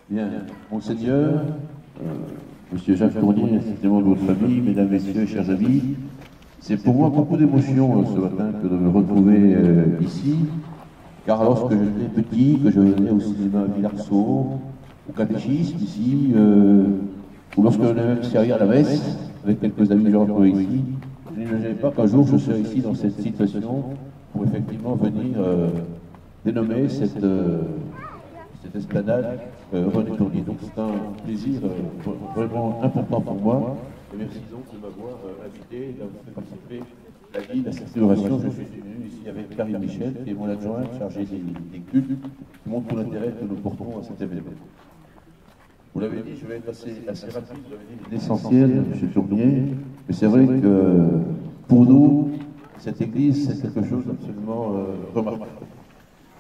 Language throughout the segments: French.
Bien, Monseigneur, Monsieur Jacques Tournier, ainsi de votre famille, mesdames, messieurs, chers amis, c'est pour moi beaucoup d'émotion ce matin que de me retrouver ici, car lorsque j'étais petit, que je venais au cinéma Villarceau, au catéchisme ici, ou lorsque je venais même servir la messe, avec quelques amis que j'ai retrouvés ici, je n'imaginais pas qu'un jour je serais ici dans cette situation pour effectivement venir dénommer cette esplanade René Tournier. Donc c'est un plaisir vraiment important pour moi. Et merci donc de m'avoir invité, d'avoir fait participer la guide à cette célébration. Je suis venu ici avec Karine Michel, qui est mon adjoint chargé des cultes, qui montre tout l'intérêt que nous portons à cet événement. Vous l'avez dit, je vais être assez rapide, vous l'avez dit l'essentiel, M. Tournier, mais c'est vrai que pour nous, cette église, c'est quelque chose d'absolument remarquable.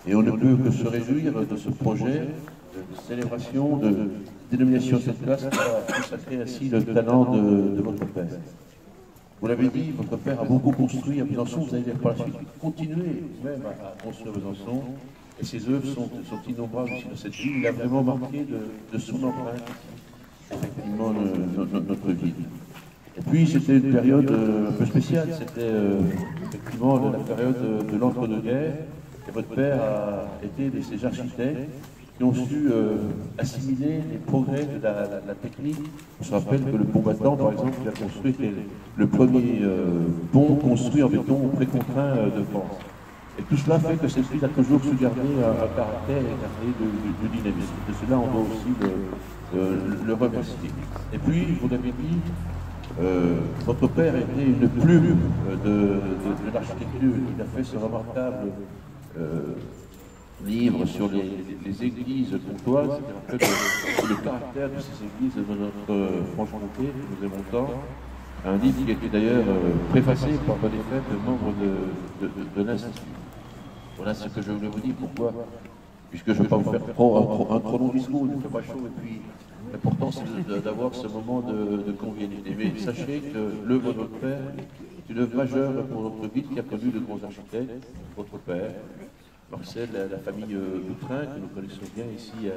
Et on ne peut que se réjouir de ce projet de célébration, de dénomination de cette place qui va consacrer ainsi le talent de votre père. Vous l'avez dit, votre père a beaucoup construit à Besançon, vous allez par la suite continuer même à construire Besançon, et ses œuvres sont innombrables aussi dans cette ville. Il a vraiment marqué de son empreinte, effectivement, notre ville. Et puis c'était une période un peu spéciale, c'était effectivement la période de l'entre-deux-guerres, et votre père a été de ces architectes qui ont su assimiler les progrès de la technique. On se rappelle que le pont battant, par exemple, qu'il a construit, était le premier pont construit en béton précontraint de France. Et tout cela fait que cette ville a toujours su garder un caractère et garder du dynamisme. De cela, on doit aussi le remercier. Et puis, vous l'avez dit, votre père était une plume de l'architecture. Il a fait ce remarquable livre sur les églises pontoises, qui est en fait le caractère de ces églises de notre Franche-Comté, que nous aimons tant. Un livre qui a été d'ailleurs préfacé par René Fête, membre de l'Institut. Voilà ce que je voulais vous dire. Pourquoi? Puisque je ne vais pas vous faire un trop long discours, il ne fait pas chaud, et puis l'important c'est d'avoir ce moment de convivialité. Mais sachez que l'œuvre de votre père est une œuvre majeure pour notre ville qui a connu de grands architectes, votre père, Marcel, la famille Boutrin, que nous connaissons bien ici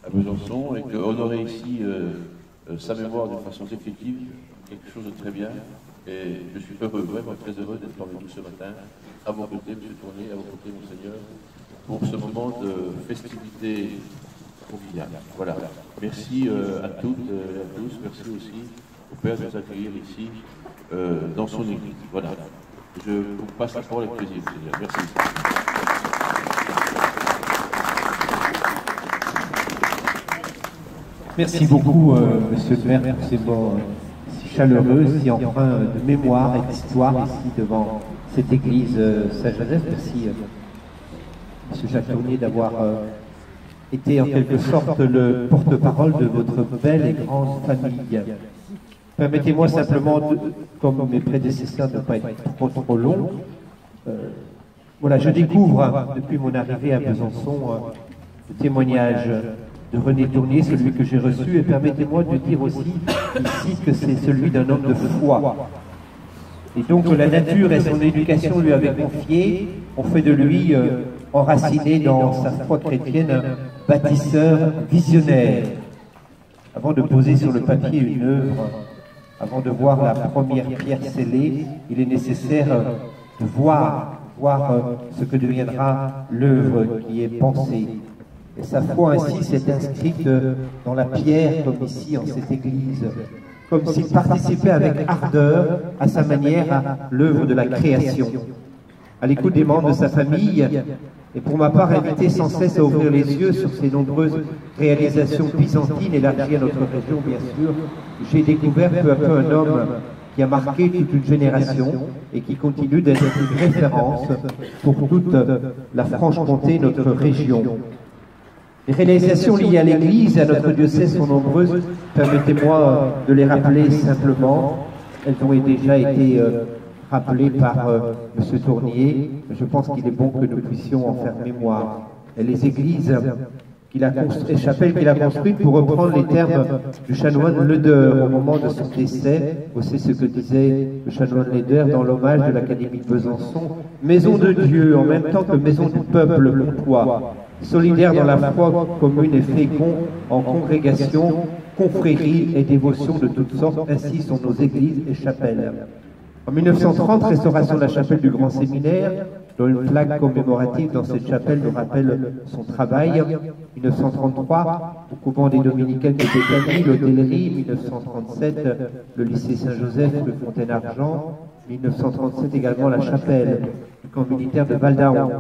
à Besançon, et que honorer ici sa mémoire de façon définitive, quelque chose de très bien. Et je suis heureux, vraiment très heureux d'être parmi vous ce matin, à vos côtés, M. Tournier, à vos côtés, Monseigneur, pour ce moment de festivité conviviale. Voilà. Merci à toutes et à tous. Merci aussi au Père de nous accueillir ici dans son église. Voilà. Je vous passe la parole avec plaisir, Monseigneur. Merci. Merci beaucoup, Monsieur le maire, pour ces mots si chaleureux, si empreints de mémoire et d'histoire ici devant cette église Saint-Joseph. Merci, Monsieur Jacques Tournier, d'avoir été en quelque sorte le porte-parole de votre belle et grande famille. Permettez-moi simplement, comme mes prédécesseurs, de ne pas être trop long. Voilà, je découvre depuis mon arrivée à Besançon le témoignage de René Tournier, celui que j'ai reçu, et permettez-moi de dire aussi ici que c'est celui d'un homme de foi. Et donc la nature et son éducation lui avaient confié, ont fait de lui, enraciné dans sa foi chrétienne, un bâtisseur visionnaire. Avant de poser sur le papier une œuvre, avant de voir la première pierre scellée, il est nécessaire de voir ce que deviendra l'œuvre qui est pensée. Et sa foi ainsi s'est inscrite dans la pierre, comme ici en cette église, comme s'il participait avec ardeur, à sa manière, à l'œuvre de la création. À l'écoute des membres de sa famille, et pour ma part invité sans cesse à ouvrir les yeux sur ces nombreuses réalisations byzantines élargies à notre région, bien sûr, j'ai découvert peu à peu un homme qui a marqué toute une génération et qui continue d'être une référence pour toute la Franche-Comté, notre région. Les réalisations liées à l'Église et à notre diocèse sont nombreuses. Permettez-moi de les rappeler simplement. Elles ont déjà été rappelées par M. Tournier. Je pense qu'il est bon que nous puissions en faire mémoire. Et les églises les chapelles qu'il a construites, pour reprendre les termes du chanoine Leder au moment de son décès, aussi ce que disait le chanoine Leder dans l'hommage de l'Académie de Besançon, maison de Dieu en même temps que maison du peuple pontois. solidaire dans la foi commune et fécond en congrégation, confréries et dévotions de toutes sortes, ainsi sont nos églises et chapelles. En 1930, restauration de la chapelle du Grand Séminaire, dont une plaque commémorative dans cette chapelle nous rappelle son travail. 1933, au couvent des Dominicains de Béthanie, l'hôtellerie. 1937, le lycée Saint-Joseph de Fontaine-Argent. 1937 également la chapelle du camp militaire de Val-d'Aon.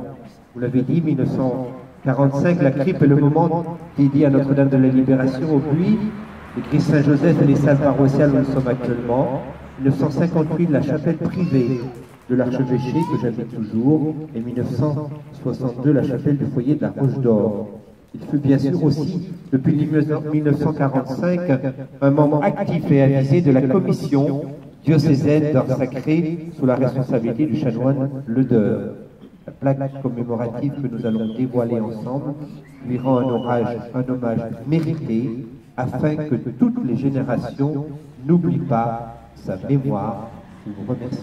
Vous l'avez dit, 1945, la crypte et le moment dédié à Notre-Dame de la Libération au Buis, l'église Saint-Joseph et les salles paroissiales où nous sommes actuellement. 1958, la chapelle privée de l'archevêché que j'habite toujours, et 1962, la chapelle du foyer de la Roche d'Or. Il fut bien sûr aussi, depuis 1945, un membre actif et avisé de la commission diocésaine d'art sacré sous la responsabilité du chanoine Ledeur. La plaque commémorative que nous allons dévoiler ensemble lui rend un hommage mérité afin que toutes les générations n'oublient pas sa mémoire. Je vous remercie.